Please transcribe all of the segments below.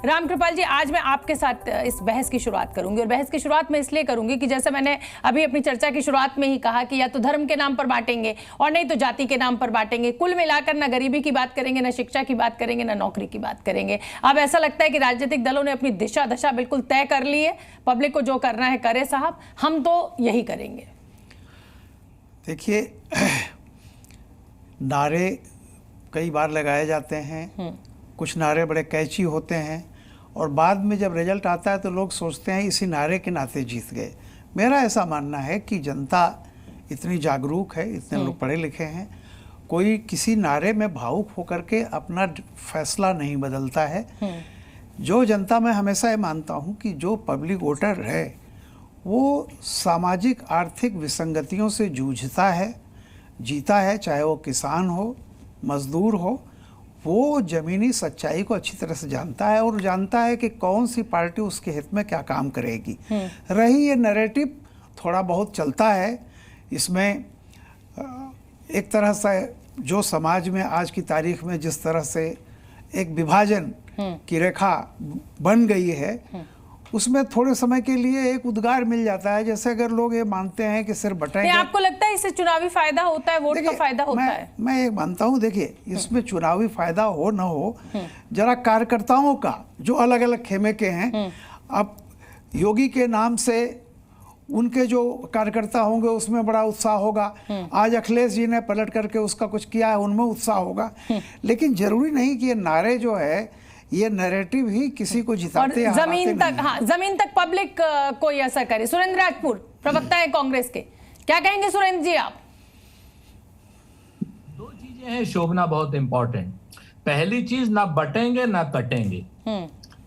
रामकृपाल जी, आज मैं आपके साथ इस बहस की शुरुआत करूंगी और बहस की शुरुआत मैं इसलिए करूंगी कि जैसे मैंने अभी अपनी चर्चा की शुरुआत में ही कहा कि या तो धर्म के नाम पर बांटेंगे और नहीं तो जाति के नाम पर बांटेंगे। कुल मिलाकर ना गरीबी की बात करेंगे, ना शिक्षा की बात करेंगे, ना नौकरी की बात करेंगे। अब ऐसा लगता है कि राजनीतिक दलों ने अपनी दिशा दशा बिल्कुल तय कर ली है। पब्लिक को जो करना है करे साहब, हम तो यही करेंगे। देखिए, नारे कई बार लगाए जाते हैं, कुछ नारे बड़े कैची होते हैं और बाद में जब रिजल्ट आता है तो लोग सोचते हैं इसी नारे के नाते जीत गए। मेरा ऐसा मानना है कि जनता इतनी जागरूक है, इतने लोग पढ़े लिखे हैं, कोई किसी नारे में भावुक होकर के अपना फैसला नहीं बदलता है। जो जनता, मैं हमेशा ये मानता हूँ कि जो पब्लिक वोटर है वो सामाजिक आर्थिक विसंगतियों से जूझता है, जीता है, चाहे वो किसान हो, मजदूर हो, वो जमीनी सच्चाई को अच्छी तरह से जानता है और जानता है कि कौन सी पार्टी उसके हित में क्या काम करेगी। रही ये नैरेटिव थोड़ा बहुत चलता है, इसमें एक तरह से जो समाज में आज की तारीख में जिस तरह से एक विभाजन की रेखा बन गई है, उसमें थोड़े समय के लिए एक उद्गार मिल जाता है। जैसे अगर लोग ये मानते हैं कि सिर्फ बटेंगे, आपको लगता है इससे चुनावी फायदा होता है, वोट का फायदा होता है? मैं ये मानता हूँ, देखिए, इसमें चुनावी फायदा हो न हो, जरा कार्यकर्ताओं का जो अलग अलग खेमे के हैं, अब योगी के नाम से उनके जो कार्यकर्ता होंगे उसमें बड़ा उत्साह होगा। आज अखिलेश जी ने पलट करके उसका कुछ किया है, उनमें उत्साह होगा। लेकिन जरूरी नहीं कि ये नारे जो है, ये नैरेटिव ही किसी को जिताते हैं। जमीन तक, हाँ, जमीन तक पब्लिक कोई असर करे। सुरेंद्र राजपूत, प्रवक्ता है कांग्रेस के, क्या कहेंगे सुरेंद्र जी आप? दो चीजें हैं शोभना, बहुत इंपॉर्टेंट। पहली चीज, ना बटेंगे ना कटेंगे।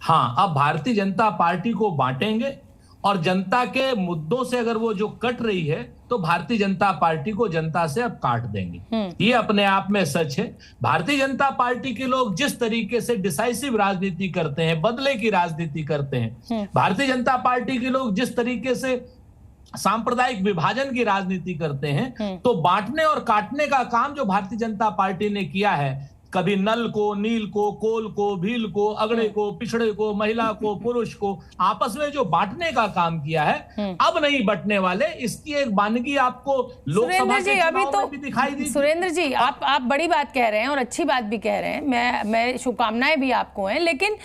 हाँ, अब भारतीय जनता पार्टी को बांटेंगे और जनता के मुद्दों से अगर वो जो कट रही है तो भारतीय जनता पार्टी को जनता से अब काट देंगे। ये अपने आप में सच है। भारतीय जनता पार्टी के लोग जिस तरीके से डिसाइसिव राजनीति करते हैं, बदले की राजनीति करते हैं, भारतीय जनता पार्टी के लोग जिस तरीके से सांप्रदायिक विभाजन की राजनीति करते हैं, तो बांटने और काटने का काम जो भारतीय जनता पार्टी ने किया है, कभी नल को, नील को, कोल को, भील को, अगड़े को, पिछड़े को, महिला को, पुरुष को आपस में जो बांटने का काम किया है, अब नहीं बंटने वाले। इसकी एक बानगी आपको लोकसभा के चुनाव में भी दिखाई दी। सुरेंद्र जी, आप बड़ी बात कह रहे हैं और अच्छी बात भी कह रहे हैं, मैं शुभकामनाएं भी आपको हैं, लेकिन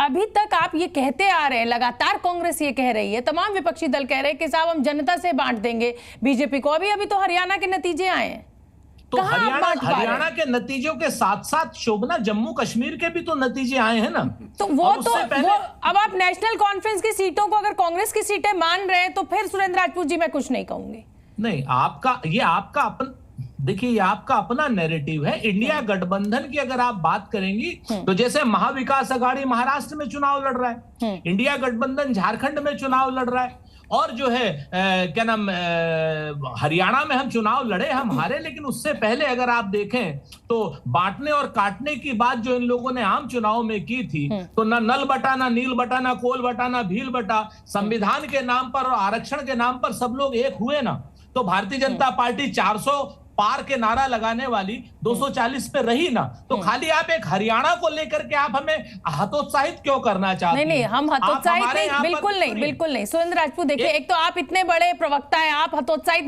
अभी तक आप ये कहते आ रहे हैं, लगातार कांग्रेस ये कह रही है, तमाम विपक्षी दल कह रहे हैं कि साहब हम जनता से बांट देंगे बीजेपी को। अभी तो हरियाणा के नतीजे आए हैं, तो हरियाणा के नतीजों के साथ साथ शोभना जम्मू कश्मीर के भी तो नतीजे आए हैं ना। तो वो अब आप नेशनल कॉन्फ्रेंस की सीटों को अगर कांग्रेस की सीटें मान रहे हैं तो फिर सुरेंद्र राजपूत जी मैं कुछ नहीं कहूंगी। नहीं, आपका अपन देखिए, ये आपका अपना नैरेटिव है। इंडिया गठबंधन की अगर आप बात करेंगी तो जैसे महाविकास अघाड़ी महाराष्ट्र में चुनाव लड़ रहा है, इंडिया गठबंधन झारखंड में चुनाव लड़ रहा है, और जो है क्या नाम, हरियाणा में हम चुनाव लड़े, हम हारे। लेकिन उससे पहले अगर आप देखें तो बांटने और काटने की बात जो इन लोगों ने आम चुनाव में की थी, तो ना नल बटा, ना नील बटा, ना कोल बटा, ना भील बटा, संविधान के नाम पर और आरक्षण के नाम पर सब लोग एक हुए ना। तो भारतीय जनता पार्टी 400 पार के नारा लगाने वाली 240 पे रही ना। तो खाली आप एक हरियाणा को लेकर के आप हमें हतोत्साहित क्यों करना चाहते हैं? नहीं, हम हतोत्साहित नहीं, बिल्कुल नहीं, बिल्कुल नहीं। सुरेंद्र राजपूत, देखिए, एक तो आप इतने बड़े प्रवक्ता हैं, आप हतोत्साहित,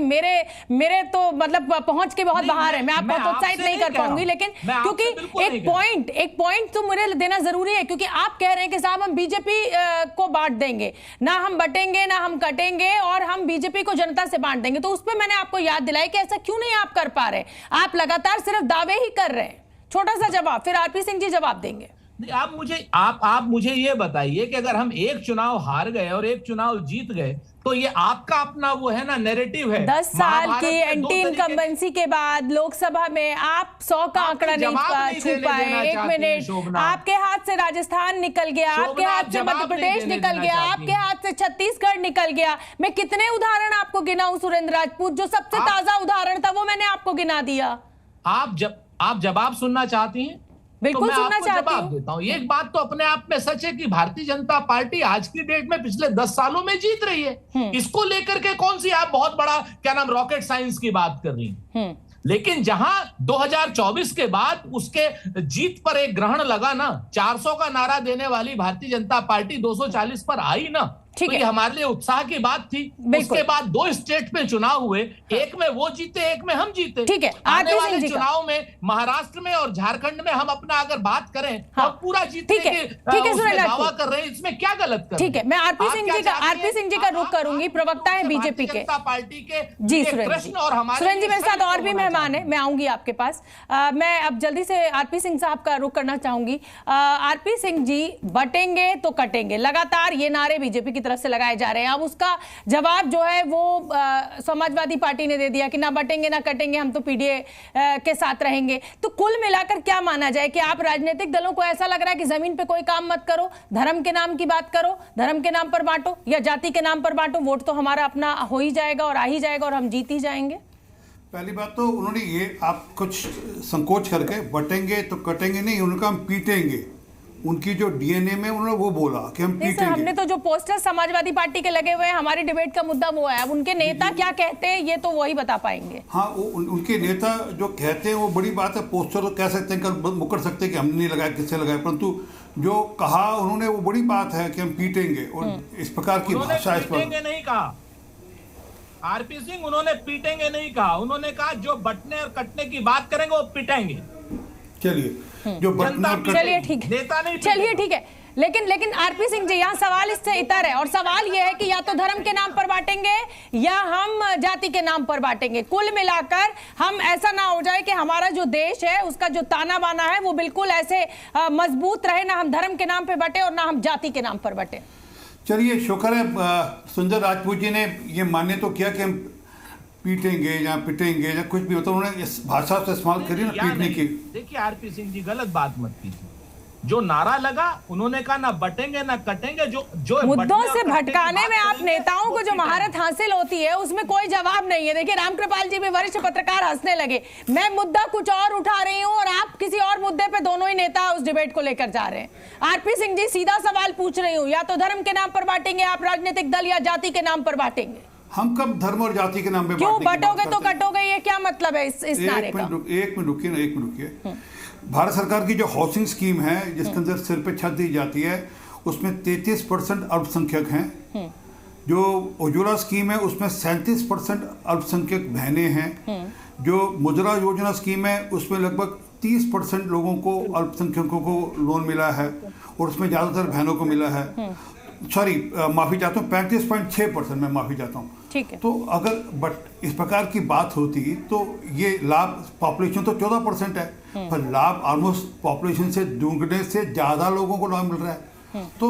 मेरे तो मतलब पहुंच के बहुत बाहर है, मैं आपको हतोत्साहित नहीं कर पाऊंगी। लेकिन क्योंकि एक पॉइंट तो मुझे देना जरूरी है, क्योंकि आप कह रहे हैं कि साहब हम बीजेपी को बांट देंगे, ना हम बटेंगे ना हम कटेंगे, और हम बीजेपी को जनता से बांट देंगे। तो उस पर मैंने आपको याद दिलाई कि ऐसा क्यों नहीं आप कर पा रहे, आप लगातार सिर्फ दावे ही कर रहे हैं। छोटा सा जवाब, फिर आरपी सिंह जी जवाब देंगे। आप मुझे ये बताइए कि अगर हम एक चुनाव हार गए और एक चुनाव जीत गए तो ये आपका अपना वो है ना नैरेटिव है। 10 साल की एंटी इनकम्बेंसी के बाद लोकसभा में आप 100 का आंकड़ा नहीं छू पाए। एक मिनट, आपके हाथ से राजस्थान निकल गया, आपके हाथ से मध्य प्रदेश निकल गया, आपके हाथ से छत्तीसगढ़ निकल गया। मैं कितने उदाहरण आपको गिनाऊं सुरेंद्र राजपूत? जो सबसे ताजा उदाहरण था वो मैंने आपको गिना दिया। आप जवाब सुनना चाहती हैं? बिल्कुल तो सुनना चाहती हूं। देता हूं। एक बात तो अपने आप में सच है कि भारतीय जनता पार्टी आज की डेट में पिछले 10 सालों में जीत रही है। इसको लेकर के कौन सी आप बहुत बड़ा क्या नाम रॉकेट साइंस की बात कर रही हैं? लेकिन जहां 2024 के बाद उसके जीत पर एक ग्रहण लगा ना, 400 का नारा देने वाली भारतीय जनता पार्टी 240 पर आई ना, तो ये हमारे लिए उत्साह की बात थी। उसके बाद 2 स्टेट में चुनाव हुए, एक में वो जीते, एक में हम जीते। ठीक है, आने वाले चुनाव में महाराष्ट्र में और झारखंड में हम अपना अगर बात करें तो पूरा जीतने के दावा कर रहे हैं, इसमें क्या गलत कर? ठीक है, मैं आरपी सिंह जी का रुख करूंगी, प्रवक्ता है बीजेपी के पार्टी के। जी सुरेंद्र, और हमारे जी मेरे साथ और भी मेहमान है, मैं आऊंगी आपके पास। मैं अब जल्दी से आरपी सिंह साहब का रुख करना चाहूंगी। आरपी सिंह जी, बटेंगे तो कटेंगे, लगातार ये नारे बीजेपी तरफ से लगाए जा रहे हैं। अब उसका जवाब जो है वो समाजवादी पार्टी ने दे दिया कि ना बटेंगे ना कटेंगे, हम तो पीडीए के साथ रहेंगे। तो कुल मिलाकर क्या माना जाए कि आप राजनीतिक दलों को ऐसा लग रहा है कि जमीन पे कोई काम मत करो, धर्म के नाम की बात करो, धर्म के नाम पर बांटो या जाति के नाम पर बांटो, वोट तो हमारा अपना हो ही जाएगा और आ ही जाएगा और हम जीत ही जाएंगे? पहली बात तो उन्होंने ये आप कुछ संकोच करके बटेंगे तो कटेंगे नहीं, उनका हम पीटेंगे, उनकी जो डीएनए में उन्होंने वो बोला कि हम पीटेंगे। हमने तो जो पोस्टर समाजवादी पार्टी के लगे हुए हैं, हमारी डिबेट का मुद्दा वो है। अब उनके नेता क्या कहते हैं ये तो वही बता पाएंगे। हाँ, उनके नेता जो कहते हैं वो बड़ी बात है, पोस्टर तो कह सकते हैं, कल मुकर सकते हैं कि हमने नहीं लगाया, किससे लगाया, परंतु जो कहा उन्होंने वो बड़ी बात है कि हम पीटेंगे। और इस प्रकार की भाषा इस पर नहीं कहा आरपी सिंह, उन्होंने पीटेंगे नहीं कहा, उन्होंने कहा जो बटने और कटने की बात करेंगे वो पिटेंगे। चलिए जो चलिए ठीक है, चलिए ठीक है, लेकिन आरपी सिंह जी, यहाँ सवाल इससे इतर है और सवाल यह है कि या तो धर्म के नाम पर बांटेंगे या हम जाति के नाम पर बांटेंगे। कुल मिलाकर हम ऐसा ना हो जाए कि हमारा जो देश है उसका जो ताना बाना है वो बिल्कुल ऐसे मजबूत रहे, ना हम धर्म के नाम पर बटे और ना हम जाति के नाम पर बटे। चलिए शुक्र है सुंदर राजपूत जी ने ये मान्य तो किया कि हम पीटेंगे या पिटेंगे या कुछ भी होता है, उन्होंने इस भाषा से इस्तेमाल करी ना पीटने की। देखिए आरपी सिंह जी, गलत बात मत कीजिए। जो नारा लगा उन्होंने कहा ना बटेंगे ना कटेंगे, जो मुद्दों से भटकाने में आप नेताओं को जो महारत हासिल होती है उसमें कोई जवाब नहीं है। देखिए रामकृपाल जी भी वरिष्ठ पत्रकार हंसने लगे, मैं मुद्दा कुछ और उठा रही हूं और आप किसी और मुद्दे पे दोनों ही नेता उस डिबेट को लेकर जा रहे हैं। आरपी सिंह जी, सीधा सवाल पूछ रही हूँ, या तो धर्म के नाम पर बांटेंगे आप राजनीतिक दल या जाति के नाम पर बांटेंगे? हम कब धर्म और जाति के नाम पे क्यों बटोगे तो कटोगे, ये क्या मतलब है इस नारे का? एक मिनट रुकिए। भारत सरकार की जो हाउसिंग स्कीम है जिसके अंदर सिर पे छत दी जाती है उसमें 33% अल्पसंख्यक हैं। जो उज्ज्वला स्कीम है उसमें 37% अल्पसंख्यक बहनें हैं। जो मुद्रा योजना स्कीम है उसमें लगभग 30% लोगों को, अल्पसंख्यकों को लोन मिला है और उसमें ज़्यादातर बहनों को मिला है। सॉरी, माफ़ी चाहता हूँ, 35.6%, मैं माफ़ी चाहता हूँ। ठीक है। तो अगर इस प्रकार की बात होती तो ये लाभ, पॉपुलेशन तो 14% है, पर लाभ ऑलमोस्ट पॉपुलेशन से दुगने से ज़्यादा लोगों को लाभ मिल रहा है। तो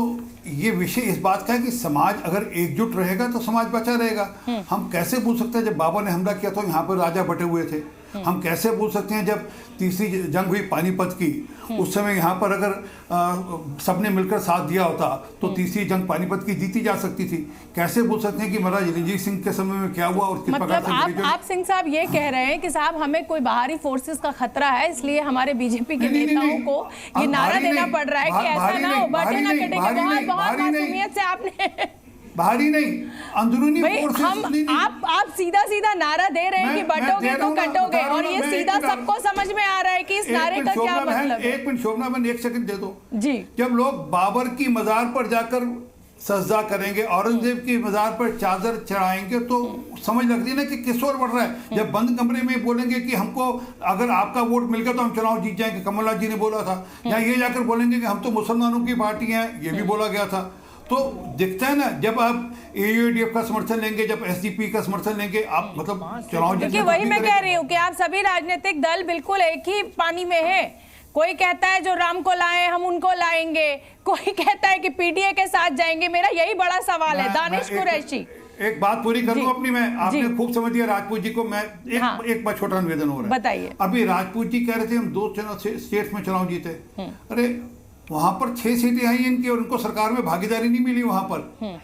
ये विषय इस बात का है कि समाज अगर एकजुट रहेगा तो समाज बचा रहेगा। हम कैसे भूल सकते हैं जब बाबर ने हमला किया तो यहाँ पर राजा बटे हुए थे। हम कैसे भूल सकते हैं जब तीसरी जंग हुई पानीपत की, उस समय यहाँ पर अगर सबने मिलकर साथ दिया होता तो तीसरी जंग पानीपत की जीती जा सकती थी। कैसे भूल सकते हैं कि महाराज रणजीत सिंह के समय में क्या हुआ और किस प्रकार से। आप सिंह साहब ये कह रहे हैं कि साहब हमें कोई बाहरी फोर्सेस का खतरा है, इसलिए हमारे बीजेपी के नेताओं को ये नारा देना पड़ रहा है कि ऐसा ना हो, बटे ना कटेंगे। बहुत मासूमियत से आपने बाहरी नहीं, अंदरूनी फोर्सेस। आप सीधा नारा दे रहे हैं कि बटोगे तो कटोगे और ये सीधा सबको समझ में आ रहा है कि इस नारे का क्या मतलब है। एक मिनट शोभना बहन, एक सेकंड दे दो जी। जब लोग बाबर की मजार पर जाकर सजदा करेंगे, औरंगजेब की मजार पर चादर चढ़ाएंगे तो समझ लगती है ना कि किस ओर बढ़ रहा है। जब बंद कमरे में बोलेंगे कि हमको अगर आपका वोट मिल गया तो हम चुनाव जीत जाएंगे, कमलनाथ जी ने बोला था, या ये जाकर बोलेंगे कि हम तो मुसलमानों की पार्टी हैं, ये भी बोला गया था। तो दिखता है ना, जब आप AUADF का समर्थन लेंगे, जब SDP का समर्थन लेंगे, आप मतलब चुनाव जीतने। वही मैं कह रही हूँ कि आप सभी राजनीतिक दल बिल्कुल एक ही पानी में है। कोई कहता है जो राम को लाए हम उनको लाएंगे, कोई कहता है कि पीडीए के साथ जाएंगे। मेरा यही बड़ा सवाल है। दानिश कुरैशी, एक बात पूरी कर लूं अपनी मैं। आपने खूब समझ दिया राजपूत जी को। मैं एक बार छोटा निवेदन हो रहा है, बताइए। अभी राजपूत जी कह रहे थे हम 2 स्टेट्स में चुनाव जीते। अरे वहां पर 6 सीटें आई इनकी और उनको सरकार में भागीदारी नहीं मिली वहां पर।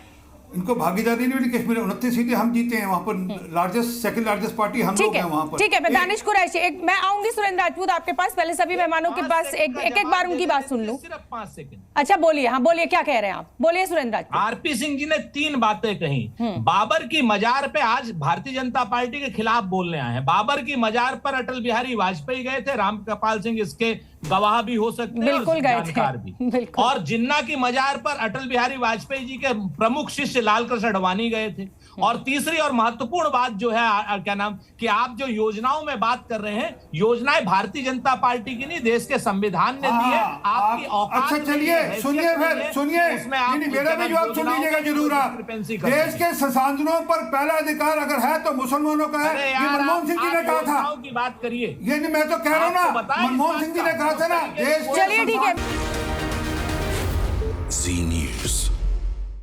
इनको भागीदारी नहीं मिली। कश्मीर 29 सीटें हम जीते हैं, वहां पर लार्जेस्ट, सेकंड लार्जेस्ट पार्टी हम लोग हैं वहां पर। ठीक है, मैं दानिश कुरैशी, एक मैं आऊंगी सुरेंद्र राजपूत आपके पास, पहले सभी मेहमानों के पास एक बार उनकी बात सुन लूं। सिर्फ 5 सेकंड। अच्छा बोलिए, हाँ बोलिए, क्या कह रहे हैं आप, बोलिए सुरेंद्र राजपूत। आरपी सिंह जी ने 3 बातें कही। बाबर की मजार पे आज भारतीय जनता पार्टी के खिलाफ बोलने आए हैं। बाबर की मजार पर अटल बिहारी वाजपेयी गए थे, रामकृपाल सिंह इसके गवाह भी हो सकते हैं, बिल्कुल गए जानकार थे, भी। बिल्कुल। और जिन्ना की मजार पर अटल बिहारी वाजपेयी जी के प्रमुख शिष्य लाल कृष्ण अडवाणी गए थे। और तीसरी और महत्वपूर्ण बात जो है, क्या नाम, कि आप जो योजनाओं में बात कर रहे हैं, योजनाएं भारतीय जनता पार्टी की नहीं, देश के संविधान ने दी है। आपकी औकात अच्छा चलिए, सुनिए फिर, सुनिए, मेरा भी जवाब सुन लीजिएगा जरूर आप। देश के संसाधनों पर पहला अधिकार अगर है तो मुसलमानों का है, ये मनमोहन सिंह जी ने कहा था। की बात करिए, ये नहीं, मैं तो कह रहा हूँ ना, मनमोहन सिंह जी ने कहा था ना, देश। चलिए ठीक है। Zee